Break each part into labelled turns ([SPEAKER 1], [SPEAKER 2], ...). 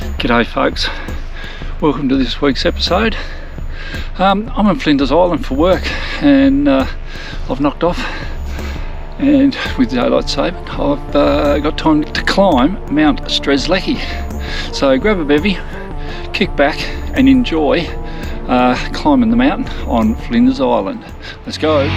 [SPEAKER 1] G'day folks, welcome to this week's episode. I'm in Flinders Island for work and I've knocked off, and with daylight saving I've got time to climb Mount Strzelecki. So grab a bevy, kick back and enjoy climbing the mountain on Flinders Island. Let's go.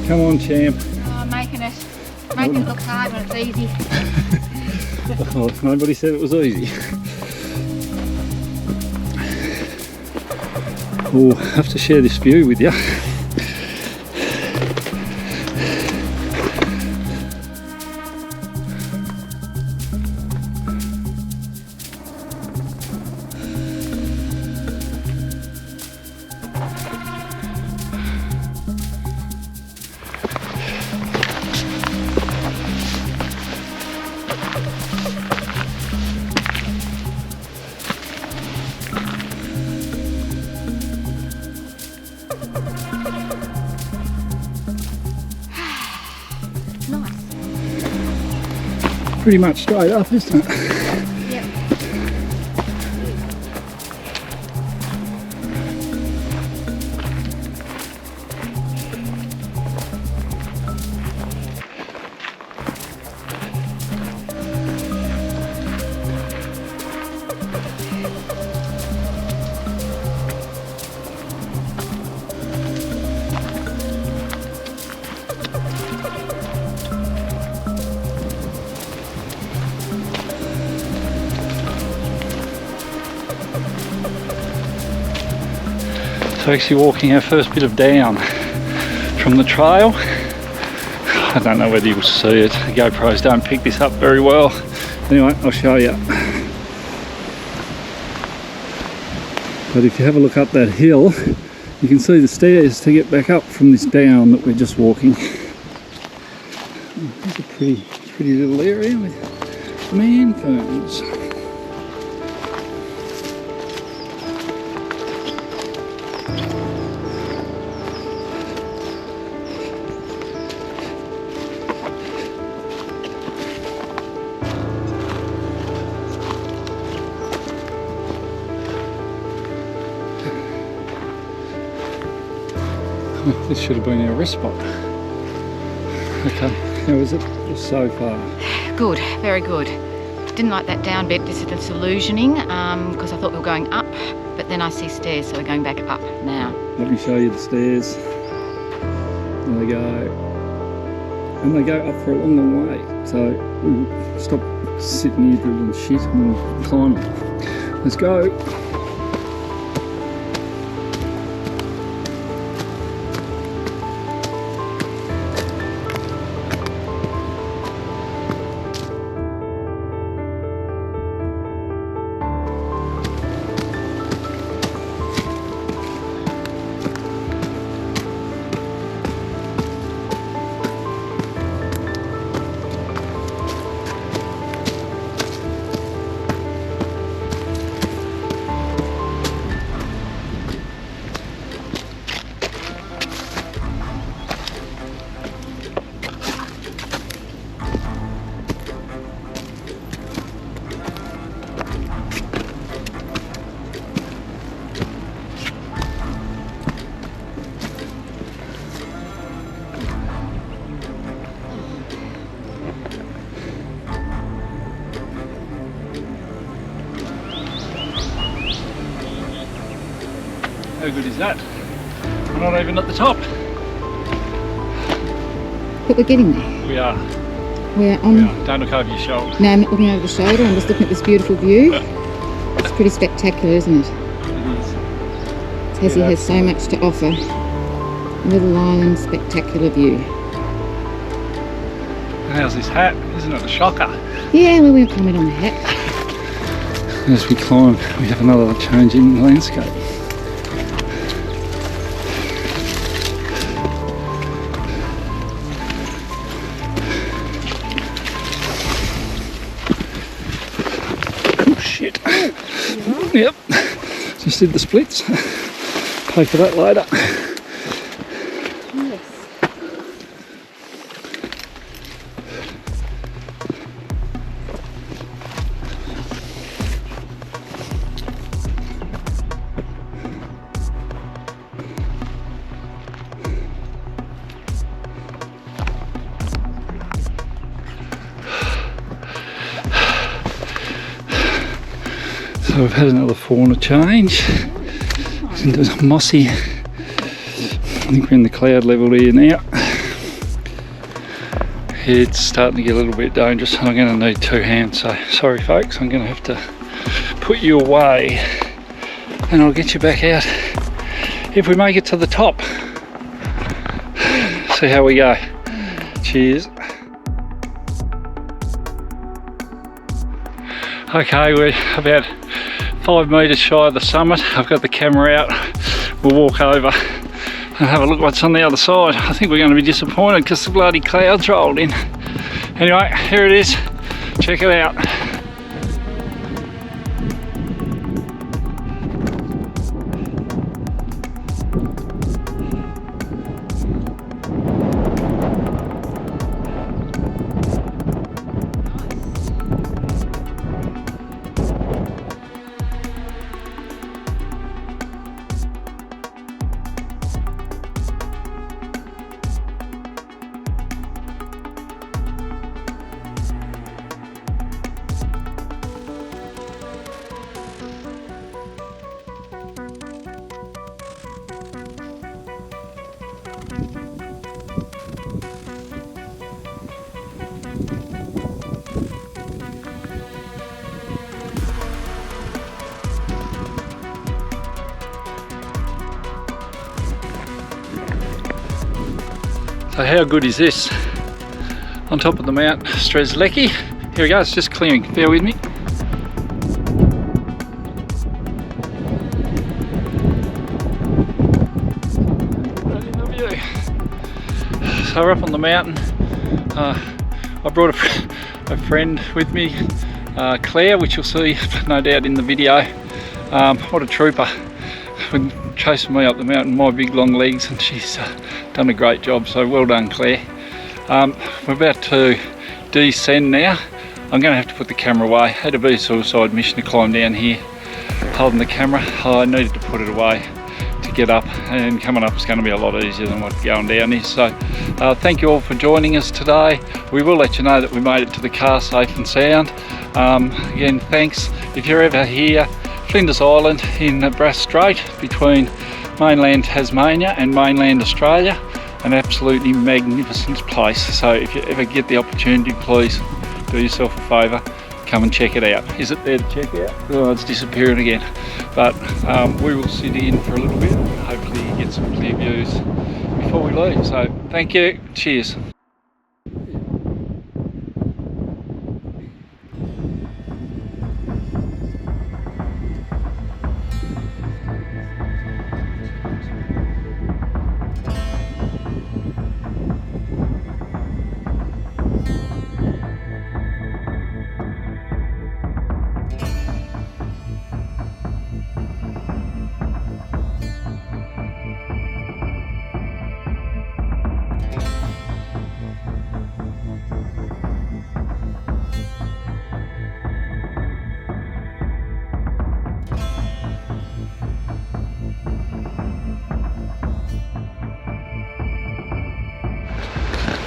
[SPEAKER 1] Come on, champ.
[SPEAKER 2] Oh, making it look hard when it's easy.
[SPEAKER 1] Oh, nobody said it was easy. Oh, I have to share this view with you. Pretty much straight up, isn't it?
[SPEAKER 2] Yep.
[SPEAKER 1] So actually walking our first bit of down from the trail. I don't know whether you'll see it, the GoPros don't pick this up very well. Anyway, I'll show you. But if you have a look up that hill, you can see the stairs to get back up from this down that we're just walking. It's a pretty little area with man ferns. This should have been our rest spot. Okay, how is it so far?
[SPEAKER 2] Good, very good. Didn't like that down bit, this is disillusioning, because I thought we were going up, but then I see stairs, so we're going back up now.
[SPEAKER 1] Let me show you the stairs. There they go. And they go up for a long, long way. So we'll stop sitting here doing shit and climb them. Let's go. How good is that? We're not even at the top.
[SPEAKER 2] But we're getting there.
[SPEAKER 1] We are.
[SPEAKER 2] We're on.
[SPEAKER 1] We are. Don't look over your shoulder.
[SPEAKER 2] No, I'm not looking over the shoulder. I'm just looking at this beautiful view. It's pretty spectacular, isn't it?
[SPEAKER 1] It is.
[SPEAKER 2] Tassie has so much to offer. Little island, spectacular view.
[SPEAKER 1] How's this hat? Isn't it a shocker?
[SPEAKER 2] Yeah, we won't comment on the hat.
[SPEAKER 1] As we climb, we have another change in landscape. Oh shit. Yep. Just did the splits. Pay for that later.
[SPEAKER 2] Yes.
[SPEAKER 1] So we've had another fauna change. It's into mossy. I think we're in the cloud level here now. It's starting to get a little bit dangerous and I'm going to need two hands, so sorry folks, I'm going to have to put you away and I'll get you back out if we make it to the top. See how we go. Cheers. Okay, we're about 5 metres shy of the summit. I've got the camera out. We'll walk over and have a look what's on the other side. I think we're going to be disappointed because the bloody clouds rolled in. Anyway, here it is. Check it out. So how good is this? On top of the Mount Strzelecki. Here we go, it's just clearing, bear with me. So we're up on the mountain. I brought a friend with me, Claire, which you'll see no doubt in the video. What a trooper. Been chasing me up the mountain, my big long legs, and she's done a great job, so well done Claire. We're about to descend now. I'm going to have to put the camera away. Had to be a suicide mission to climb down here holding the camera. I needed to put it away to get up, and coming up is going to be a lot easier than what going down is. So thank you all for joining us today. We will let you know that we made it to the car safe and sound. Again, thanks. If you're ever here, Flinders Island in Bass Strait between mainland Tasmania and mainland Australia, an absolutely magnificent place. So if you ever get the opportunity, please do yourself a favour, come and check it out. Is it there to check out? Oh, it's disappearing again. But we will sit in for a little bit, hopefully get some clear views before we leave. So thank you, cheers.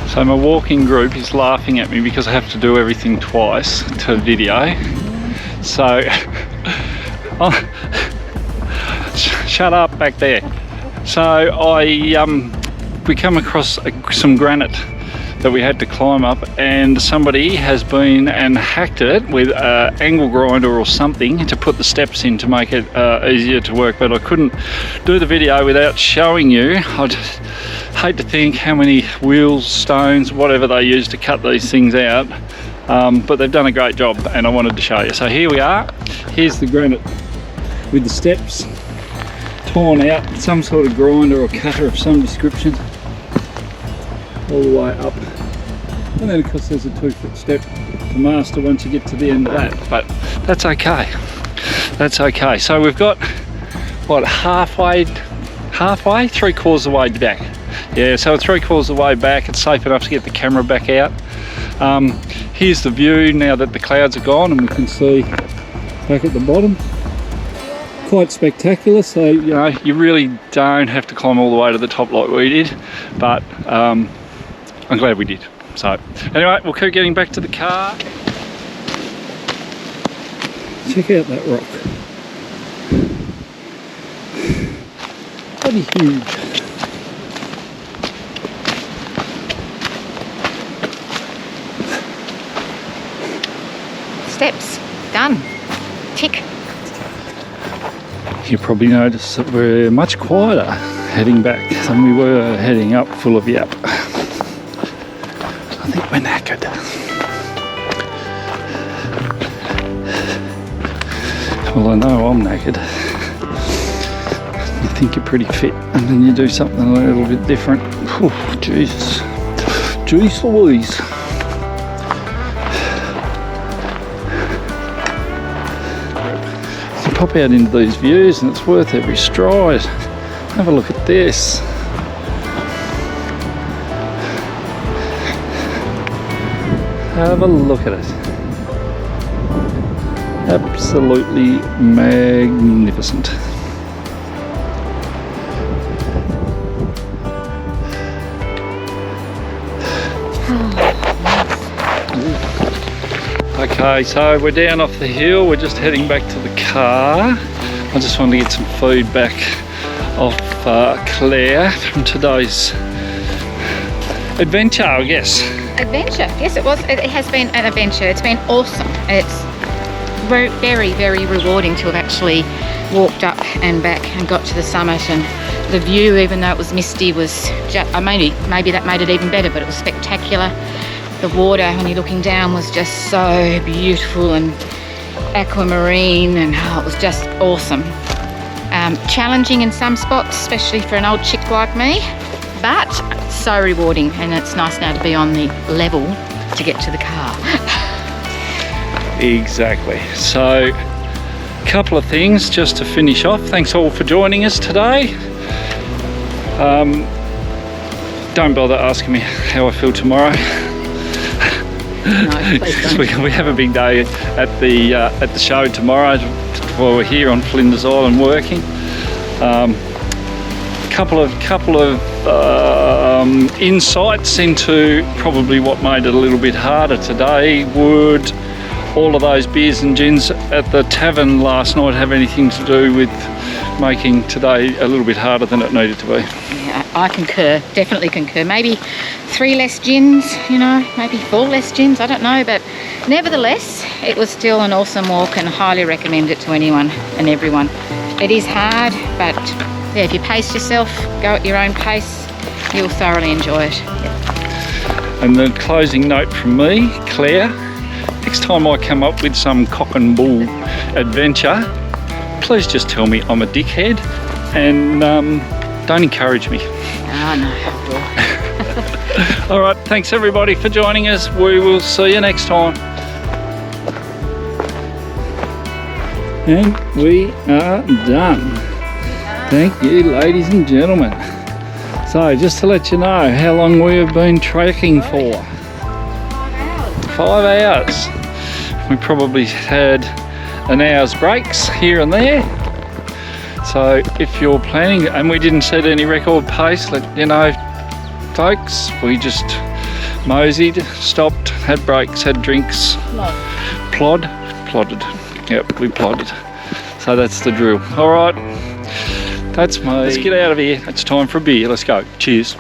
[SPEAKER 1] So my walking group is laughing at me because I have to do everything twice to video. So shut up back there. So we come across some granite that we had to climb up, and somebody has been and hacked it with an angle grinder or something to put the steps in to make it easier to work. But I couldn't do the video without showing you. I'd hate to think how many wheels, stones, whatever they use to cut these things out, but they've done a great job and I wanted to show you. So here we are. Here's the granite with the steps torn out, some sort of grinder or cutter of some description, all the way up. And then of course there's a 2-foot step to master once you get to the end of that, but that's okay. That's okay. So we've got, what, halfway, 3/4 of the way back. Yeah, so 3/4 of the way back. It's safe enough to get the camera back out. Here's the view now that the clouds are gone and we can see back at the bottom. Quite spectacular. So, you know, you really don't have to climb all the way to the top like we did, but I'm glad we did. So anyway, we'll keep getting back to the car. Check out that rock. Bloody huge.
[SPEAKER 2] Steps done. Tick.
[SPEAKER 1] You probably noticed that we're much quieter heading back than we were heading up, full of yap. I think we're knackered. Well, I know I'm knackered. You think you're pretty fit and then you do something a little bit different. Oh, Jesus. Jeez Louise. You pop out into these views and it's worth every stride. Have a look at this. Have a look at it. Absolutely magnificent. Okay, so we're down off the hill. We're just heading back to the car. I just wanted to get some feed back off Claire from today's adventure, I guess.
[SPEAKER 2] Adventure, yes it was. It has been an adventure. It's been awesome. It's very, very rewarding to have actually walked up and back and got to the summit, and the view, even though it was misty, was just, maybe that made it even better, but it was spectacular. The water, when you're looking down, was just so beautiful and aquamarine, and it was just awesome. Challenging in some spots, especially for an old chick like me, but so rewarding, and it's nice now to be on the level to get to the car.
[SPEAKER 1] Exactly. So a couple of things just to finish off. Thanks all for joining us today. Don't bother asking me how I feel tomorrow.
[SPEAKER 2] No, please don't.
[SPEAKER 1] We have a big day at the show tomorrow while we're here on Flinders Island working. Couple of insights into probably what made it a little bit harder today. Would all of those beers and gins at the tavern last night have anything to do with making today a little bit harder than it needed to be?
[SPEAKER 2] Yeah, I concur, definitely concur. Maybe 3 less gins, you know, maybe 4 less gins, I don't know, but nevertheless, it was still an awesome walk and highly recommend it to anyone and everyone. It is hard, but yeah, if you pace yourself, go at your own pace, you'll thoroughly enjoy it. Yep.
[SPEAKER 1] And the closing note from me, Claire, next time I come up with some cock and bull adventure, please just tell me I'm a dickhead and don't encourage me.
[SPEAKER 2] Oh no.
[SPEAKER 1] All right, thanks everybody for joining us. We will see you next time. And we are done. Thank you, ladies and gentlemen. So just to let you know how long we have been trekking for. 5 hours. We probably had an hour's breaks here and there. So if you're planning, and we didn't set any record pace, you know, folks, we just moseyed, stopped, had breaks, had drinks, plodded. Yep, we plodded. So that's the drill. All right. That's me. Let's get out of here. It's time for a beer. Let's go. Cheers.